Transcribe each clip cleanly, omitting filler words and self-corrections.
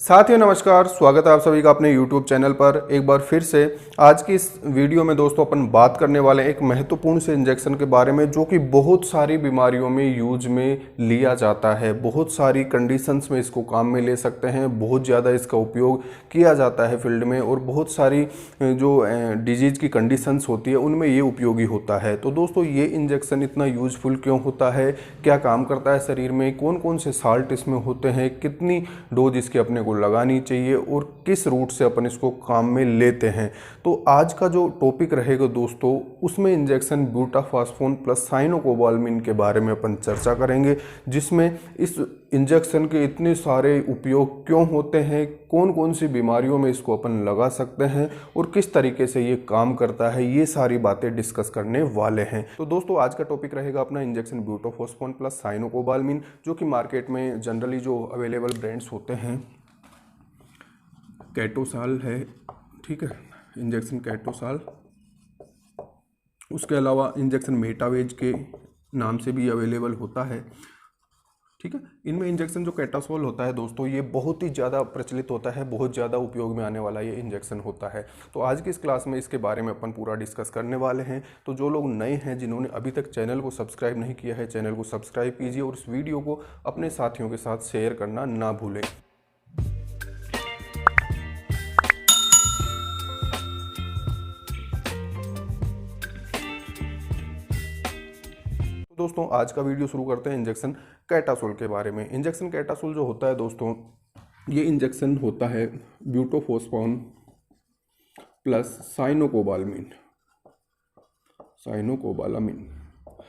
साथियों नमस्कार, स्वागत है आप सभी का अपने YouTube चैनल पर। एक बार फिर से आज की इस वीडियो में दोस्तों अपन बात करने वाले हैं एक महत्वपूर्ण से इंजेक्शन के बारे में जो कि बहुत सारी बीमारियों में यूज में लिया जाता है। बहुत सारी कंडीशंस में इसको काम में ले सकते हैं, बहुत ज़्यादा इसका उपयोग किया जाता है फील्ड में, और बहुत सारी जो डिजीज की कंडीशंस होती है उनमें ये उपयोगी होता है। तो दोस्तों ये इंजेक्शन इतना यूजफुल क्यों होता है, क्या काम करता है शरीर में, कौन कौन से साल्ट इसमें होते हैं, कितनी डोज इसकी अपने को लगानी चाहिए और किस रूट से अपन इसको काम में लेते हैं। तो आज का जो टॉपिक रहेगा दोस्तों उसमें इंजेक्शन ब्यूटाफॉस्फोन प्लस साइनोकोबाल्मिन के बारे में अपन चर्चा करेंगे, जिसमें इस इंजेक्शन के इतने सारे उपयोग क्यों होते हैं, कौन कौन सी बीमारियों में इसको अपन लगा सकते हैं और किस तरीके से ये काम करता है, ये सारी बातें डिस्कस करने वाले हैं। तो दोस्तों आज का टॉपिक रहेगा अपना इंजेक्शन ब्यूटाफॉस्फोन प्लस साइनोकोबाल्मिन, जो कि मार्केट में जनरली जो अवेलेबल ब्रांड्स होते हैं कैटोसाल है, ठीक है, इंजेक्शन कैटोसाल। उसके अलावा इंजेक्शन मेटावेज के नाम से भी अवेलेबल होता है, ठीक है। इनमें इंजेक्शन जो कैटासोल होता है दोस्तों ये बहुत ही ज़्यादा प्रचलित होता है, बहुत ज़्यादा उपयोग में आने वाला ये इंजेक्शन होता है। तो आज की इस क्लास में इसके बारे में अपन पूरा डिस्कस करने वाले हैं। तो जो लोग नए हैं, जिन्होंने अभी तक चैनल को सब्सक्राइब नहीं किया है, चैनल को सब्सक्राइब कीजिए और इस वीडियो को अपने साथियों के साथ शेयर करना ना भूलें। दोस्तों आज का वीडियो शुरू करते हैं इंजेक्शन कैटासोल के बारे में। इंजेक्शन कैटासोल जो होता है दोस्तों, ये इंजेक्शन होता है ब्यूटाफॉस्फोन प्लस साइनोकोबाल्मिन।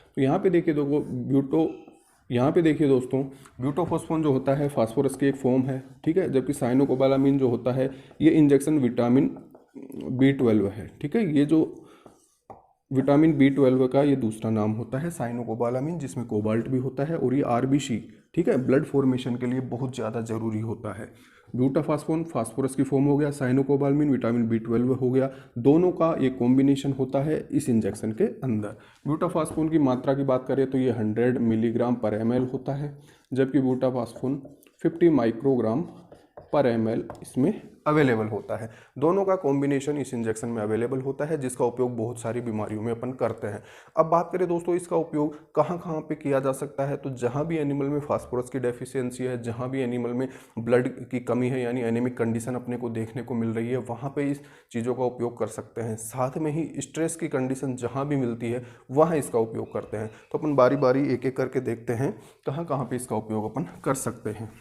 तो यहाँ पे देखिए दोस्तों ब्यूटाफॉस्फोन जो होता है फास्फोरस की एक फॉर्म है, ठीक है, जबकि साइनोकोबालामिन जो होता है ये इंजेक्शन विटामिन B12 है, ठीक है। ये जो विटामिन B12 का ये दूसरा नाम होता है साइनोकोबालामिन, जिसमें कोबाल्ट भी होता है, और ये RBC, ठीक है, ब्लड फॉर्मेशन के लिए बहुत ज़्यादा जरूरी होता है। ब्यूटाफॉस्फोन फास्फोरस की फॉर्म हो गया, साइनोकोबालामिन विटामिन B12 हो गया, दोनों का ये कॉम्बिनेशन होता है इस इंजेक्शन के अंदर। ब्यूटाफॉस्फोन की मात्रा की बात करें तो ये 100 मिलीग्राम पर ml होता है, जबकि ब्यूटाफॉस्फोन 50 माइक्रोग्राम पर ml इसमें अवेलेबल होता है। दोनों का कॉम्बिनेशन इस इंजेक्शन में अवेलेबल होता है, जिसका उपयोग बहुत सारी बीमारियों में अपन करते हैं। अब बात करें दोस्तों इसका उपयोग कहाँ कहाँ पे किया जा सकता है, तो जहाँ भी एनिमल में फास्फोरस की डेफिशिएंसी है, जहाँ भी एनिमल में ब्लड की कमी है यानी एनीमिक कंडीशन अपने को देखने को मिल रही है, वहाँ पे इस चीज़ों का उपयोग कर सकते हैं। साथ में ही स्ट्रेस की कंडीशन जहाँ भी मिलती है वहाँ इसका उपयोग करते हैं। तो अपन बारी बारी एक एक करके देखते हैं कहाँ कहाँ पे इसका उपयोग अपन कर सकते हैं।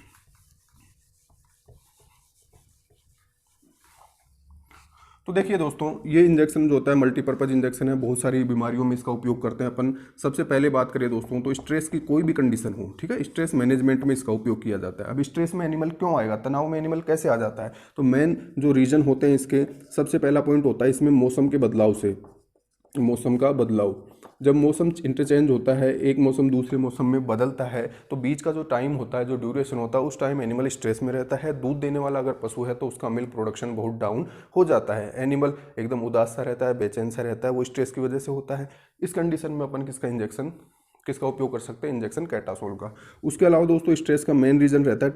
तो देखिए दोस्तों ये इंजेक्शन जो होता है मल्टीपर्पज़ इंजेक्शन है, बहुत सारी बीमारियों में इसका उपयोग करते हैं अपन। सबसे पहले बात करें दोस्तों तो स्ट्रेस की कोई भी कंडीशन हो, ठीक है, स्ट्रेस मैनेजमेंट में इसका उपयोग किया जाता है। अब स्ट्रेस में एनिमल क्यों आएगा, तनाव में एनिमल कैसे आ जाता है, तो मेन जो रीजन होते हैं इसके, सबसे पहला पॉइंट होता है इसमें मौसम के बदलाव से। मौसम का बदलाव, जब मौसम इंटरचेंज होता है, एक मौसम दूसरे मौसम में बदलता है, तो बीच का जो टाइम होता है, जो ड्यूरेशन होता है, उस टाइम एनिमल स्ट्रेस में रहता है। दूध देने वाला अगर पशु है तो उसका मिल्क प्रोडक्शन बहुत डाउन हो जाता है, एनिमल एकदम उदास सा रहता है, बेचैन सा रहता है, वो स्ट्रेस की वजह से होता है। इस कंडीशन में अपन किसका उपयोग कर सकते हैं, इंजेक्शन कैटासोल का। उसके अलावा दोस्तों स्ट्रेस का मेन रीजन रहता है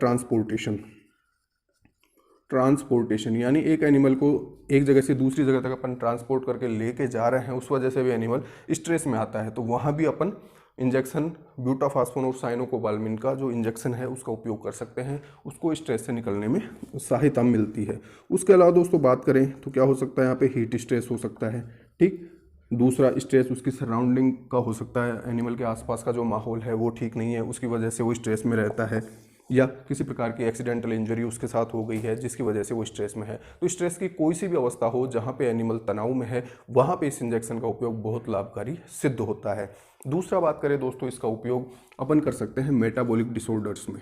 ट्रांसपोर्टेशन, यानी एक एनिमल को एक जगह से दूसरी जगह तक अपन ट्रांसपोर्ट करके लेके जा रहे हैं, उस वजह से भी एनिमल स्ट्रेस में आता है। तो वहाँ भी अपन इंजेक्शन ब्यूटाफॉस्फोन और साइनोकोबाल्मिन का जो इंजेक्शन है उसका उपयोग कर सकते हैं, उसको स्ट्रेस से निकलने में सहायता मिलती है। उसके अलावा दोस्तों बात करें तो क्या हो सकता है, यहाँ पे हीट स्ट्रेस हो सकता है, ठीक। दूसरा स्ट्रेस उसकी सराउंडिंग का हो सकता है, एनिमल के आसपास का जो माहौल है वो ठीक नहीं है, उसकी वजह से वो स्ट्रेस में रहता है, या किसी प्रकार की एक्सीडेंटल इंजरी उसके साथ हो गई है जिसकी वजह से वो स्ट्रेस में है। तो स्ट्रेस की कोई सी भी अवस्था हो जहाँ पे एनिमल तनाव में है, वहाँ पे इस इंजेक्शन का उपयोग बहुत लाभकारी सिद्ध होता है। दूसरा बात करें दोस्तों इसका उपयोग अपन कर सकते हैं मेटाबॉलिक डिसऑर्डर्स में।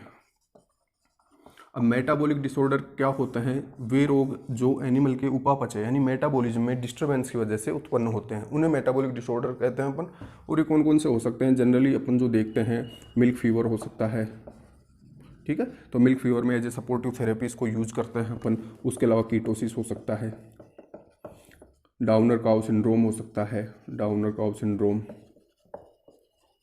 अब मेटाबॉलिक डिसऑर्डर क्या होते हैं, वे रोग जो एनिमल के उपापचय यानी मेटाबॉलिज्म में डिस्टर्बेंस की वजह से उत्पन्न होते हैं, उन्हें मेटाबॉलिक डिसऑर्डर कहते हैं अपन। और ये कौन कौन से हो सकते हैं, जनरली अपन जो देखते हैं मिल्क फीवर हो सकता है, ठीक है, तो मिल्क फीवर में एज ए सपोर्टिव थेरेपी इसको यूज करते हैं अपन। उसके अलावा कीटोसिस हो सकता है, डाउनर काउ सिंड्रोम हो सकता है,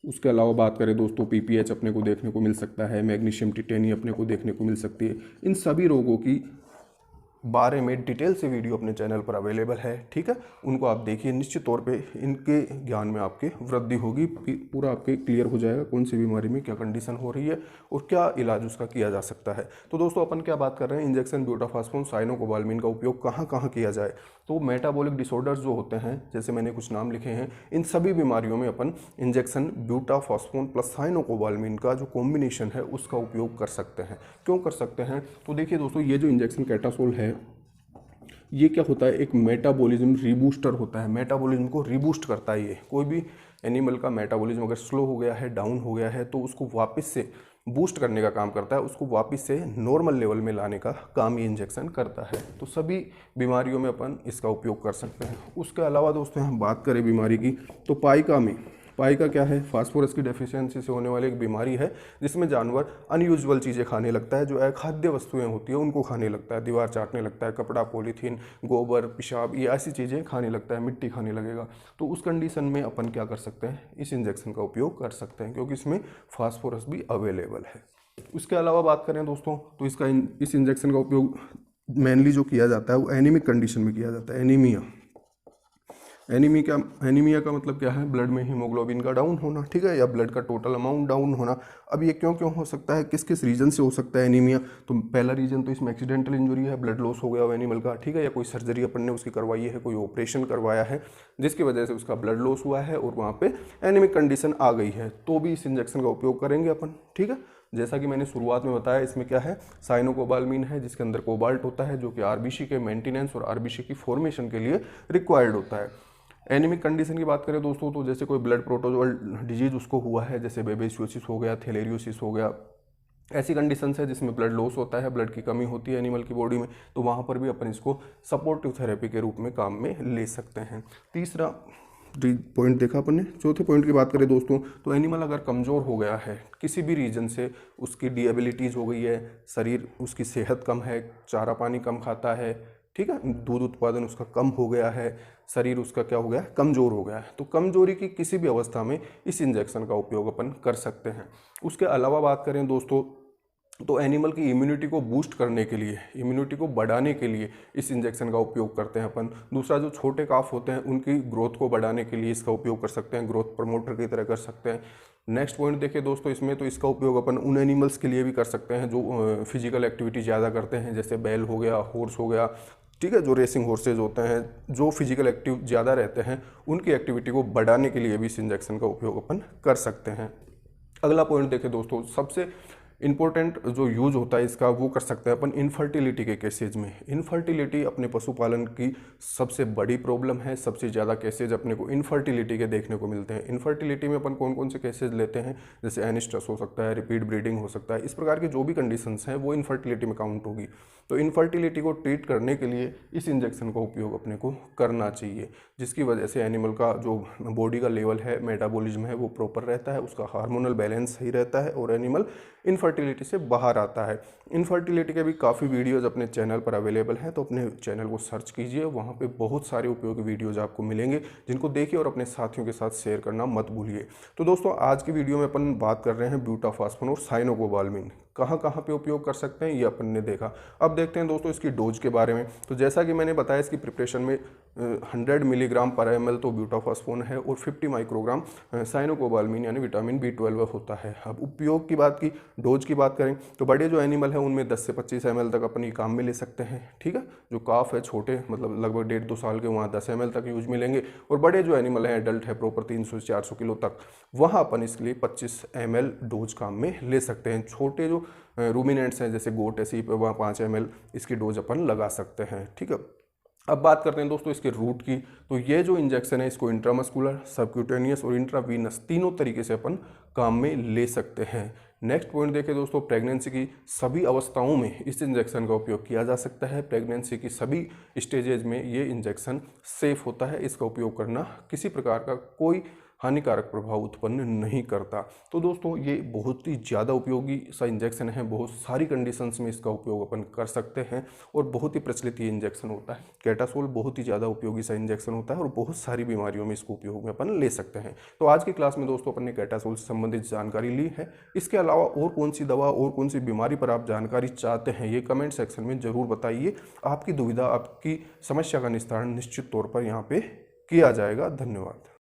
उसके अलावा बात करें दोस्तों, पीपीएच अपने को देखने को मिल सकता है, मैग्नीशियम टिटेनी अपने को देखने को मिल सकती है। इन सभी रोगों की बारे में डिटेल से वीडियो अपने चैनल पर अवेलेबल है, ठीक है। उनको आप देखिए, निश्चित तौर पे इनके ज्ञान में आपके वृद्धि होगी, पूरा आपके क्लियर हो जाएगा कौन सी बीमारी में क्या कंडीशन हो रही है और क्या इलाज उसका किया जा सकता है। तो दोस्तों अपन क्या बात कर रहे हैं, इंजेक्शन ब्यूटाफॉस्फोन साइनोकोबाल्मिन का उपयोग कहाँ कहाँ किया जाए। तो मेटाबॉलिक डिसऑर्डर्स जो होते हैं, जैसे मैंने कुछ नाम लिखे हैं, इन सभी बीमारियों में अपन इंजेक्शन ब्यूटाफॉस्फोन प्लस साइनोकोबाल्मिन का जो कॉम्बिनेशन है उसका उपयोग कर सकते हैं। क्यों कर सकते हैं, तो देखिए दोस्तों, ये जो इंजेक्शन कैटासोल है, ये क्या होता है, एक मेटाबॉलिज्म रीबूस्टर होता है, मेटाबॉलिज्म को रीबूस्ट करता है। ये कोई भी एनिमल का मेटाबॉलिज्म अगर स्लो हो गया है, डाउन हो गया है, तो उसको वापस से बूस्ट करने का काम करता है, उसको वापस से नॉर्मल लेवल में लाने का काम ये इंजेक्शन करता है। तो सभी बीमारियों में अपन इसका उपयोग कर सकते हैं। उसके अलावा दोस्तों हम बात करें बीमारी की, तो पाइका क्या है, फास्फोरस की डेफिशिएंसी से होने वाली एक बीमारी है, जिसमें जानवर अनयूजुअल चीज़ें खाने लगता है, जो अखाद्य वस्तुएं होती है उनको खाने लगता है, दीवार चाटने लगता है, कपड़ा, पॉलीथीन, गोबर, पेशाब, ये ऐसी चीज़ें खाने लगता है, मिट्टी खाने लगेगा। तो उस कंडीशन में अपन क्या कर सकते हैं, इस इंजेक्शन का उपयोग कर सकते हैं, क्योंकि इसमें फास्फोरस भी अवेलेबल है। उसके अलावा बात करें दोस्तों, तो इस इंजेक्शन का उपयोग मेनली जो किया जाता है वो एनीमिक कंडीशन में किया जाता है। एनीमिया का मतलब क्या है, ब्लड में हीमोग्लोबिन का डाउन होना, ठीक है, या ब्लड का टोटल अमाउंट डाउन होना। अब ये क्यों क्यों हो सकता है, किस किस रीजन से हो सकता है एनीमिया। तो पहला रीजन तो इसमें एक्सीडेंटल इंजरी है, ब्लड लॉस हो गया हो एनिमल का, ठीक है, या कोई सर्जरी अपन ने उसकी करवाई है, कोई ऑपरेशन करवाया है जिसकी वजह से उसका ब्लड लॉस हुआ है और वहाँ पे एनीमिक कंडीशन आ गई है, तो भी इस इंजेक्शन का उपयोग करेंगे अपन, ठीक है। जैसा कि मैंने शुरुआत में बताया, इसमें क्या है, साइनोकोबाल्मिन है, जिसके अंदर कोबाल्ट होता है, जो कि आरबीसी के मेंटेनेंस और आरबीसी की फॉर्मेशन के लिए रिक्वायर्ड होता है। एनीमिक कंडीशन की बात करें दोस्तों, तो जैसे कोई ब्लड प्रोटोजोअल डिजीज उसको हुआ है, जैसे बेबेसियोसिस हो गया, थैलेरियोसिस हो गया, ऐसी कंडीशंस है जिसमें ब्लड लॉस होता है, ब्लड की कमी होती है एनिमल की बॉडी में, तो वहाँ पर भी अपन इसको सपोर्टिव थेरेपी के रूप में काम में ले सकते हैं। तीसरा पॉइंट देखा अपन ने। चौथे पॉइंट की बात करें दोस्तों, तो एनिमल अगर कमज़ोर हो गया है किसी भी रीजन से, उसकी डिएबिलिटीज़ हो गई है, शरीर उसकी सेहत कम है, चारा पानी कम खाता है, ठीक है, दूध उत्पादन उसका कम हो गया है, शरीर उसका क्या हो गया है, कमज़ोर हो गया है, तो कमजोरी की किसी भी अवस्था में इस इंजेक्शन का उपयोग अपन कर सकते हैं। उसके अलावा बात करें दोस्तों, तो एनिमल की इम्यूनिटी को बूस्ट करने के लिए, इम्यूनिटी को बढ़ाने के लिए इस इंजेक्शन का उपयोग करते हैं अपन। दूसरा, जो छोटे काफ होते हैं उनकी ग्रोथ को बढ़ाने के लिए इसका उपयोग कर सकते हैं, ग्रोथ प्रमोटर की तरह कर सकते हैं। नेक्स्ट पॉइंट देखिए दोस्तों इसमें, तो इसका उपयोग अपन उन एनिमल्स के लिए भी कर सकते हैं जो फिजिकल एक्टिविटी ज़्यादा करते हैं, जैसे बैल हो गया, हॉर्स हो गया, ठीक है, जो रेसिंग हॉर्सेज होते हैं, जो फिजिकल एक्टिव ज़्यादा रहते हैं, उनकी एक्टिविटी को बढ़ाने के लिए भी इस इंजेक्शन का उपयोग अपन कर सकते हैं। अगला पॉइंट देखें दोस्तों, सबसे इंपॉर्टेंट जो यूज होता है इसका, वो कर सकते हैं अपन इनफर्टिलिटी के केसेज में। इनफर्टिलिटी अपने पशुपालन की सबसे बड़ी प्रॉब्लम है, सबसे ज़्यादा केसेज अपने को इनफर्टिलिटी के देखने को मिलते हैं। इनफर्टिलिटी में अपन कौन कौन से केसेज लेते हैं, जैसे एनिस्ट्रस हो सकता है, रिपीट ब्रीडिंग हो सकता है, इस प्रकार की जो भी कंडीशंस हैं वो इनफर्टिलिटी में काउंट होगी। तो इनफर्टिलिटी को ट्रीट करने के लिए इस इंजेक्शन का उपयोग अपने को करना चाहिए, जिसकी वजह से एनिमल का जो बॉडी का लेवल है, मेटाबॉलिज्म है, वो प्रॉपर रहता है, उसका हार्मोनल बैलेंस सही रहता है और एनिमल इनफर्टिलिटी से बाहर आता है। इनफर्टिलिटी के भी काफ़ी वीडियोज़ अपने चैनल पर अवेलेबल हैं, तो अपने चैनल को सर्च कीजिए, वहाँ पे बहुत सारे उपयोगी वीडियोज़ आपको मिलेंगे, जिनको देखिए और अपने साथियों के साथ शेयर करना मत भूलिए। तो दोस्तों आज की वीडियो में अपन बात कर रहे हैं ब्यूटाफॉस्फोन और साइनोकोबाल्मिन कहाँ कहाँ पे उपयोग कर सकते हैं, ये अपन ने देखा। अब देखते हैं दोस्तों इसकी डोज के बारे में। तो जैसा कि मैंने बताया, इसकी प्रिपरेशन में 100 मिलीग्राम पर ml तो ब्यूटाफॉस्फोन है और 50 माइक्रोग्राम साइनोकोबाल्मिन यानी विटामिन B12 होता है। अब उपयोग की बात की, डोज की बात करें, तो बड़े जो एनिमल है उनमें 10 से 25 ml तक अपन ये काम में ले सकते हैं, ठीक है। जो काफ है छोटे, मतलब लगभग 1.5-2 साल के, वहाँ 10 ml तक यूज मिलेंगे, और बड़े जो एनिमल हैं, एडल्ट है प्रॉपर 300 से 400 किलो तक, वहाँ अपन इसके लिए 25 ml डोज काम में ले सकते हैं। छोटे जो रूमिनेंट्स हैं जैसे गोट है, सीप है, वहाँ 5 ml इसकी डोज अपन लगा सकते हैं, ठीक है। अब बात करते हैं दोस्तों इसके रूट की। तो ये जो इंजेक्शन है इसको इंट्रामस्कुलर, सबक्यूटेनियस और इंट्रावीनस तीनों तरीके से अपन काम में ले सकते हैं। नेक्स्ट पॉइंट देखें दोस्तों, प्रेगनेंसी की सभी अवस्थाओं में इस इंजेक्शन का उपयोग किया जा सकता है। प्रेगनेंसी की सभी स्टेजेज में ये इंजेक्शन सेफ होता है, इसका उपयोग करना किसी प्रकार का कोई हानिकारक प्रभाव उत्पन्न नहीं करता। तो दोस्तों ये बहुत ही ज़्यादा उपयोगी सा इंजेक्शन है, बहुत सारी कंडीशंस में इसका उपयोग अपन कर सकते हैं और बहुत ही प्रचलित ये इंजेक्शन होता है। कैटासोल बहुत ही ज़्यादा उपयोगी सा इंजेक्शन होता है और बहुत सारी बीमारियों में इसको उपयोग में अपन ले सकते हैं। तो आज की क्लास में दोस्तों अपन ने कैटासोल से संबंधित जानकारी ली है। इसके अलावा और कौन सी दवा और कौन सी बीमारी पर आप जानकारी चाहते हैं ये कमेंट सेक्शन में ज़रूर बताइए। आपकी दुविधा, आपकी समस्या का निस्तारण निश्चित तौर पर यहाँ पे किया जाएगा। धन्यवाद।